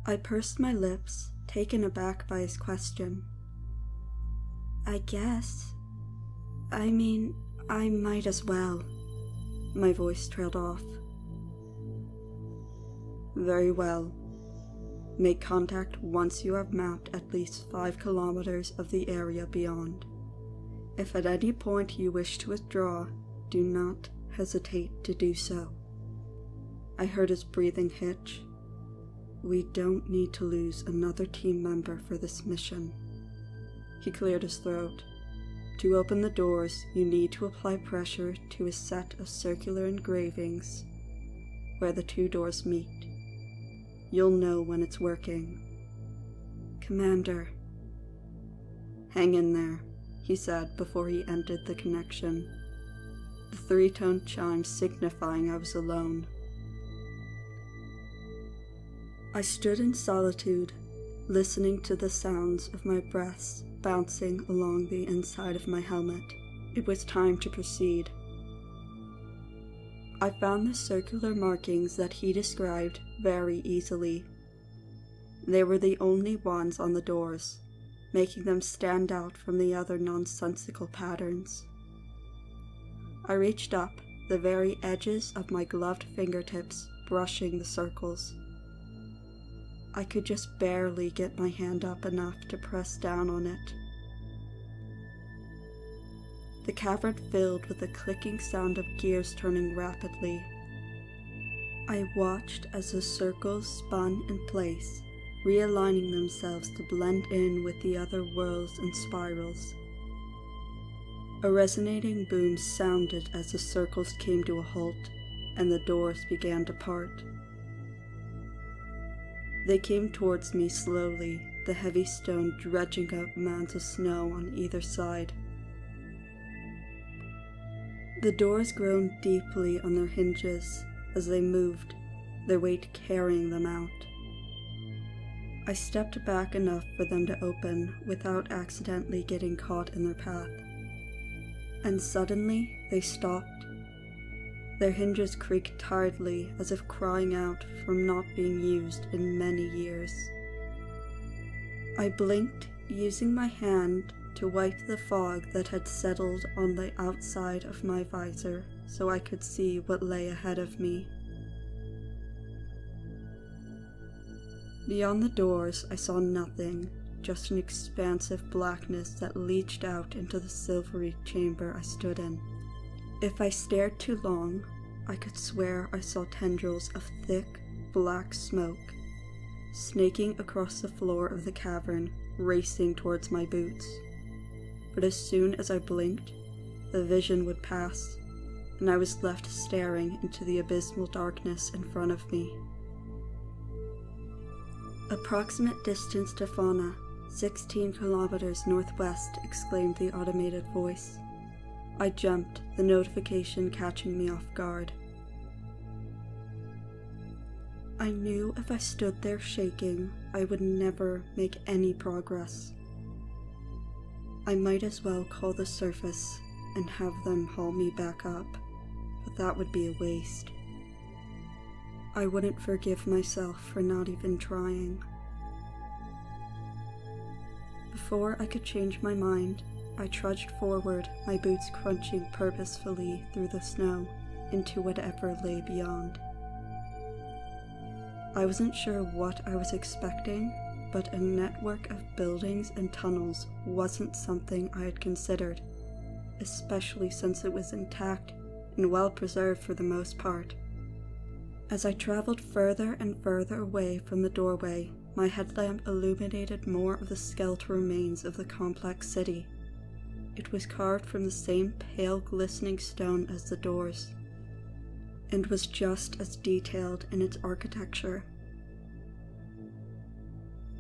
I pursed my lips, taken aback by his question. I guess. I mean, I might as well. My voice trailed off. Very well. Make contact once you have mapped at least 5 kilometers of the area beyond. If at any point you wish to withdraw, do not hesitate to do so. I heard his breathing hitch. We don't need to lose another team member for this mission. He cleared his throat. To open the doors, you need to apply pressure to a set of circular engravings where the 2 doors meet. You'll know when it's working. Commander. Hang in there, he said before he ended the connection, the 3-tone chime signifying I was alone. I stood in solitude, listening to the sounds of my breaths bouncing along the inside of my helmet. It was time to proceed. I found the circular markings that he described very easily. They were the only ones on the doors, making them stand out from the other nonsensical patterns. I reached up, the very edges of my gloved fingertips brushing the circles. I could just barely get my hand up enough to press down on it. The cavern filled with the clicking sound of gears turning rapidly. I watched as the circles spun in place, realigning themselves to blend in with the other whirls and spirals. A resonating boom sounded as the circles came to a halt, and the doors began to part. They came towards me slowly, the heavy stone dredging up mounds of snow on either side. The doors groaned deeply on their hinges as they moved, their weight carrying them out. I stepped back enough for them to open without accidentally getting caught in their path. And suddenly they stopped. Their hinges creaked tiredly as if crying out from not being used in many years. I blinked, using my hand to wipe the fog that had settled on the outside of my visor so I could see what lay ahead of me. Beyond the doors, I saw nothing, just an expansive blackness that leached out into the silvery chamber I stood in. If I stared too long, I could swear I saw tendrils of thick, black smoke snaking across the floor of the cavern, racing towards my boots. But as soon as I blinked, the vision would pass, and I was left staring into the abysmal darkness in front of me. Approximate distance to Fauna, 16 kilometers northwest, exclaimed the automated voice. I jumped, the notification catching me off guard. I knew if I stood there shaking, I would never make any progress. I might as well call the surface and have them haul me back up, but that would be a waste. I wouldn't forgive myself for not even trying. Before I could change my mind, I trudged forward, my boots crunching purposefully through the snow into whatever lay beyond. I wasn't sure what I was expecting, but a network of buildings and tunnels wasn't something I had considered, especially since it was intact and well preserved for the most part. As I traveled further and further away from the doorway, my headlamp illuminated more of the skeletal remains of the complex city. It was carved from the same pale glistening stone as the doors, and was just as detailed in its architecture.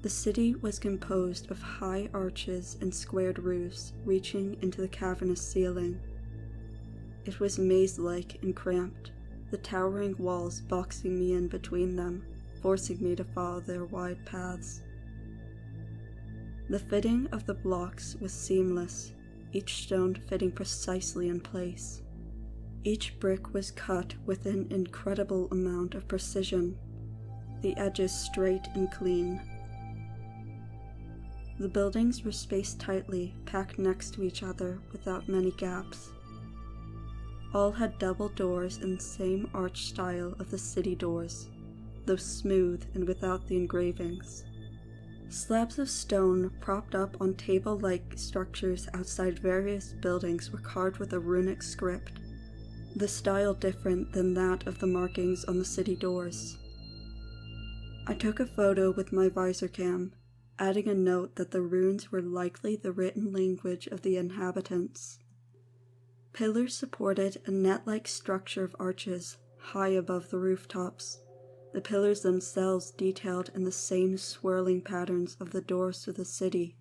The city was composed of high arches and squared roofs reaching into the cavernous ceiling. It was maze-like and cramped, the towering walls boxing me in between them, forcing me to follow their wide paths. The fitting of the blocks was seamless, each stone fitting precisely in place. Each brick was cut with an incredible amount of precision. the edges straight and clean. The buildings were spaced tightly, packed next to each other without many gaps. All had double doors in the same arch style of the city doors, though smooth and without the engravings. Slabs of stone propped up on table-like structures outside various buildings were carved with a runic script, the style different than that of the markings on the city doors. I took a photo with my visor cam, adding a note that the runes were likely the written language of the inhabitants. Pillars supported a net-like structure of arches high above the rooftops, the pillars themselves detailed in the same swirling patterns of the doors to the city.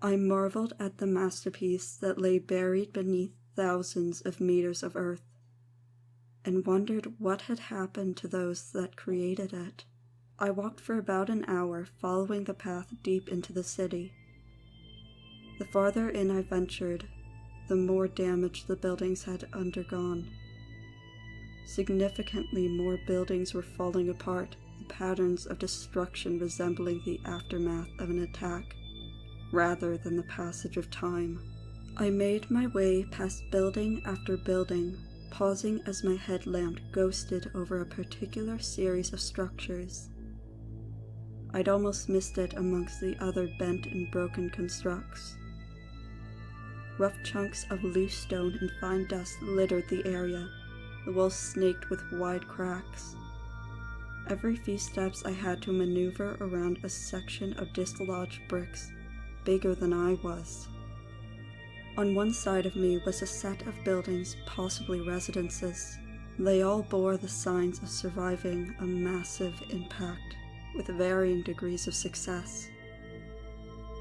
I marveled at the masterpiece that lay buried beneath thousands of meters of earth, and wondered what had happened to those that created it. I walked for about an hour, following the path deep into the city. The farther in I ventured, the more damage the buildings had undergone. Significantly more buildings were falling apart, in patterns of destruction resembling the aftermath of an attack, rather than the passage of time. I made my way past building after building, pausing as my headlamp ghosted over a particular series of structures. I'd almost missed it amongst the other bent and broken constructs. Rough chunks of loose stone and fine dust littered the area, the walls snaked with wide cracks. Every few steps I had to maneuver around a section of dislodged bricks, bigger than I was. On one side of me was a set of buildings, possibly residences. They all bore the signs of surviving a massive impact, with varying degrees of success.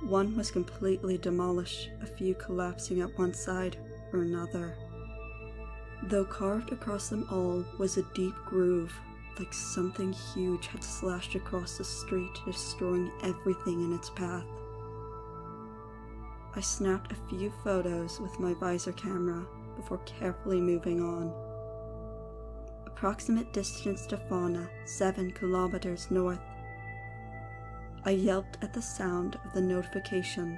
One was completely demolished, a few collapsing at one side or another. Though carved across them all was a deep groove, like something huge had slashed across the street, destroying everything in its path. I snapped a few photos with my visor camera before carefully moving on. Approximate distance to fauna, 7 kilometers north. I yelped at the sound of the notification.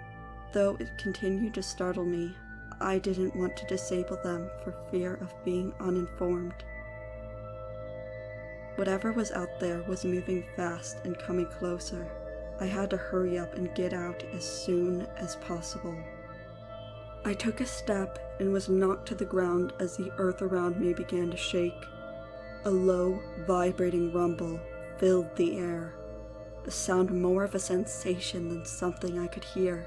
Though it continued to startle me, I didn't want to disable them for fear of being uninformed. Whatever was out there was moving fast and coming closer. I had to hurry up and get out as soon as possible. I took a step and was knocked to the ground as the earth around me began to shake. A low, vibrating rumble filled the air, the sound more of a sensation than something I could hear.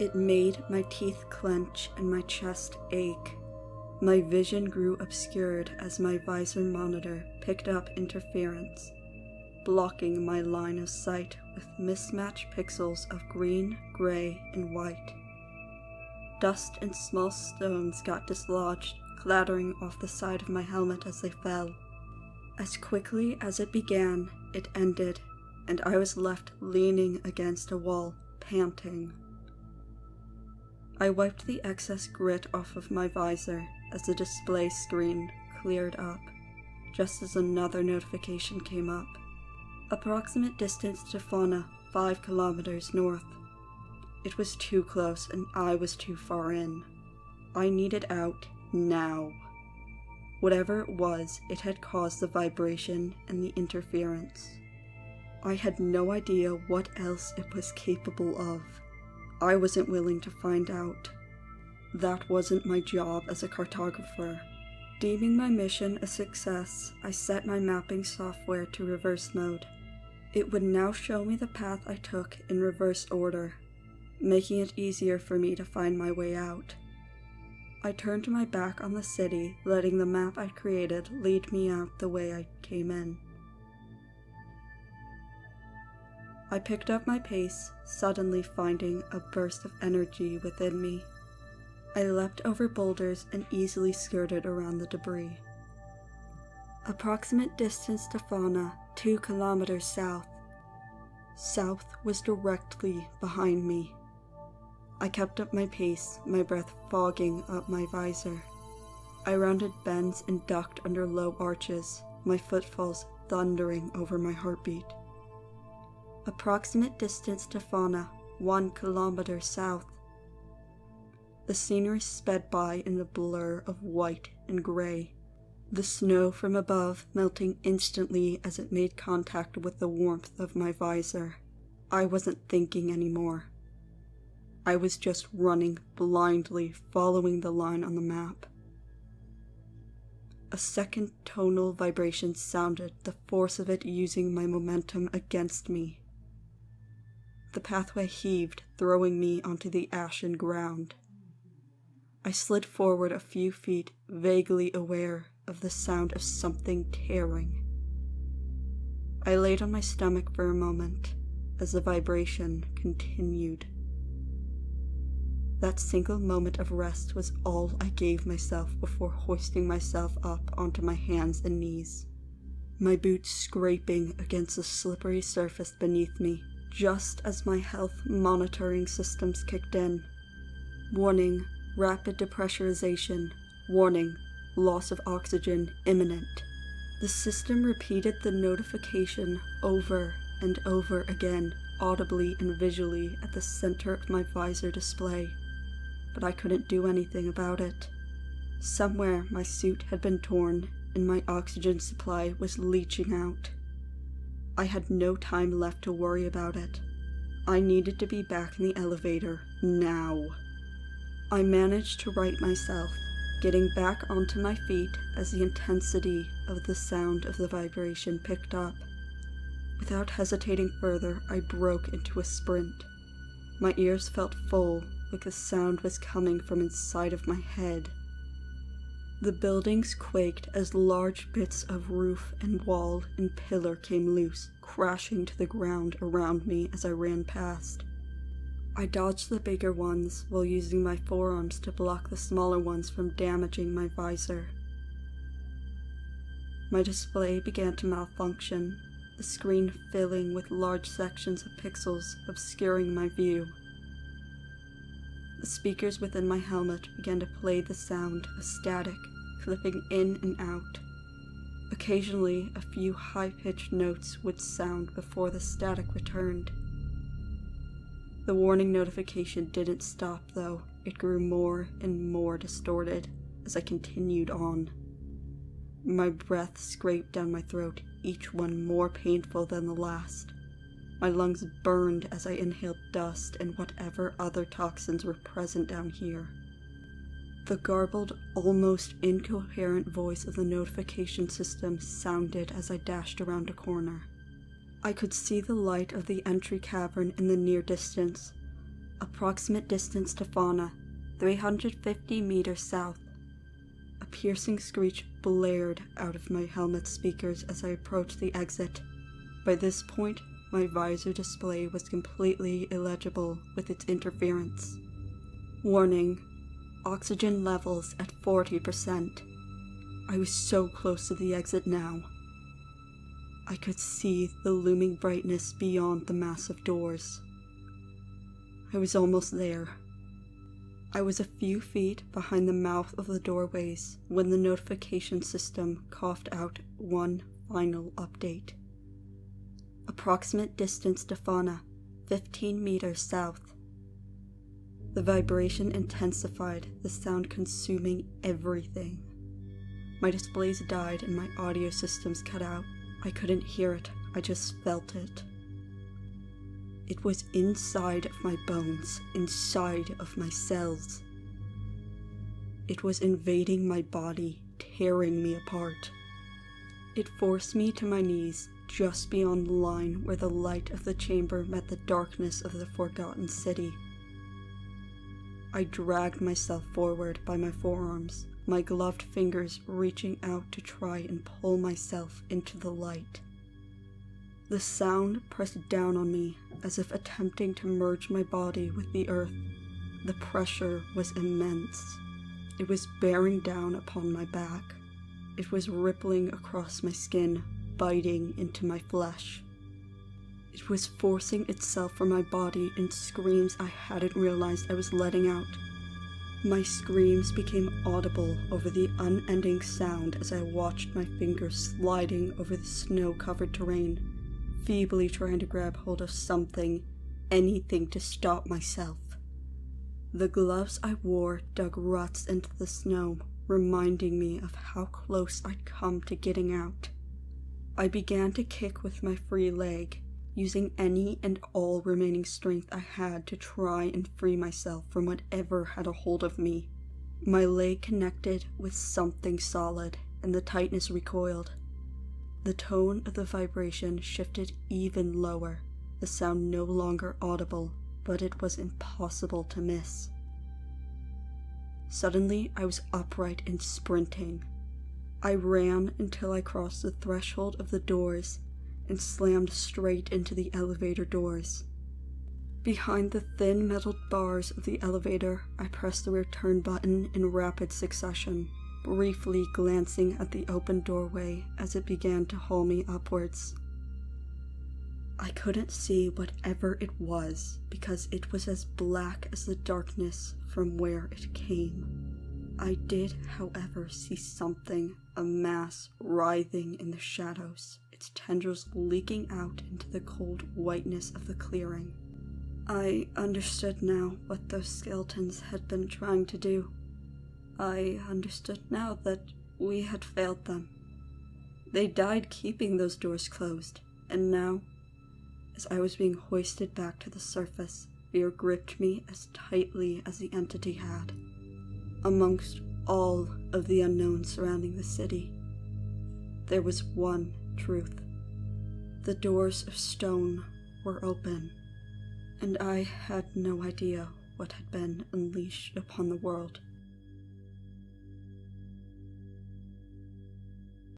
It made my teeth clench and my chest ache. My vision grew obscured as my visor monitor picked up interference, blocking my line of sight with mismatched pixels of green, gray, and white. Dust and small stones got dislodged, clattering off the side of my helmet as they fell. As quickly as it began, it ended, and I was left leaning against a wall, panting. I wiped the excess grit off of my visor as the display screen cleared up, just as another notification came up. Approximate distance to fauna, 5 kilometers north. It was too close and I was too far in. I needed out now. Whatever it was, it had caused the vibration and the interference. I had no idea what else it was capable of. I wasn't willing to find out. That wasn't my job as a cartographer. Deeming my mission a success, I set my mapping software to reverse mode. It would now show me the path I took in reverse order, making it easier for me to find my way out. I turned my back on the city, letting the map I created lead me out the way I came in. I picked up my pace, suddenly finding a burst of energy within me. I leapt over boulders and easily skirted around the debris. Approximate distance to fauna, 2 kilometers south. South was directly behind me. I kept up my pace, my breath fogging up my visor. I rounded bends and ducked under low arches, my footfalls thundering over my heartbeat. Approximate distance to fauna, 1 kilometer south. The scenery sped by in a blur of white and grey, the snow from above melting instantly as it made contact with the warmth of my visor. I wasn't thinking anymore. I was just running blindly, following the line on the map. A second tonal vibration sounded, the force of it using my momentum against me. The pathway heaved, throwing me onto the ashen ground. I slid forward a few feet, vaguely aware of the sound of something tearing. I laid on my stomach for a moment as the vibration continued. That single moment of rest was all I gave myself before hoisting myself up onto my hands and knees, my boots scraping against the slippery surface beneath me, just as my health monitoring systems kicked in. Warning, rapid depressurization. Warning, loss of oxygen imminent. The system repeated the notification over and over again, audibly and visually at the center of my visor display. But I couldn't do anything about it. Somewhere my suit had been torn and my oxygen supply was leaching out. I had no time left to worry about it. I needed to be back in the elevator now. I managed to right myself, getting back onto my feet as the intensity of the sound of the vibration picked up. Without hesitating further, I broke into a sprint. My ears felt full, like the sound was coming from inside of my head. The buildings quaked as large bits of roof and wall and pillar came loose, crashing to the ground around me as I ran past. I dodged the bigger ones while using my forearms to block the smaller ones from damaging my visor. My display began to malfunction, the screen filling with large sections of pixels obscuring my view. The speakers within my helmet began to play the sound of static, clipping in and out. Occasionally, a few high-pitched notes would sound before the static returned. The warning notification didn't stop, though. It grew more and more distorted as I continued on. My breath scraped down my throat, each one more painful than the last. My lungs burned as I inhaled dust and whatever other toxins were present down here. The garbled, almost incoherent voice of the notification system sounded as I dashed around a corner. I could see the light of the entry cavern in the near distance. Approximate distance to fauna, 350 meters south. A piercing screech blared out of my helmet speakers as I approached the exit. By this point, my visor display was completely illegible with its interference. Warning, oxygen levels at 40%. I was so close to the exit now. I could see the looming brightness beyond the massive doors. I was almost there. I was a few feet behind the mouth of the doorways when the notification system coughed out one final update. Approximate distance to fauna, 15 meters south. The vibration intensified, the sound consuming everything. My displays died and my audio systems cut out. I couldn't hear it, I just felt it. It was inside of my bones, inside of my cells. It was invading my body, tearing me apart. It forced me to my knees, just beyond the line where the light of the chamber met the darkness of the forgotten city. I dragged myself forward by my forearms, my gloved fingers reaching out to try and pull myself into the light. The sound pressed down on me as if attempting to merge my body with the earth. The pressure was immense. It was bearing down upon my back. It was rippling across my skin, biting into my flesh. It was forcing itself from my body in screams I hadn't realized I was letting out. My screams became audible over the unending sound as I watched my fingers sliding over the snow-covered terrain, feebly trying to grab hold of something, anything to stop myself. The gloves I wore dug ruts into the snow, reminding me of how close I'd come to getting out. I began to kick with my free leg, using any and all remaining strength I had to try and free myself from whatever had a hold of me. My leg connected with something solid, and the tightness recoiled. The tone of the vibration shifted even lower, the sound no longer audible, but it was impossible to miss. Suddenly, I was upright and sprinting. I ran until I crossed the threshold of the doors and slammed straight into the elevator doors. Behind the thin metal bars of the elevator, I pressed the return button in rapid succession, briefly glancing at the open doorway as it began to haul me upwards. I couldn't see whatever it was because it was as black as the darkness from where it came. I did, however, see something, a mass writhing in the shadows, its tendrils leaking out into the cold whiteness of the clearing. I understood now what those skeletons had been trying to do. I understood now that we had failed them. They died keeping those doors closed, and now, as I was being hoisted back to the surface, fear gripped me as tightly as the entity had. Amongst all of the unknown surrounding the city, there was one truth. The doors of stone were open, and I had no idea what had been unleashed upon the world.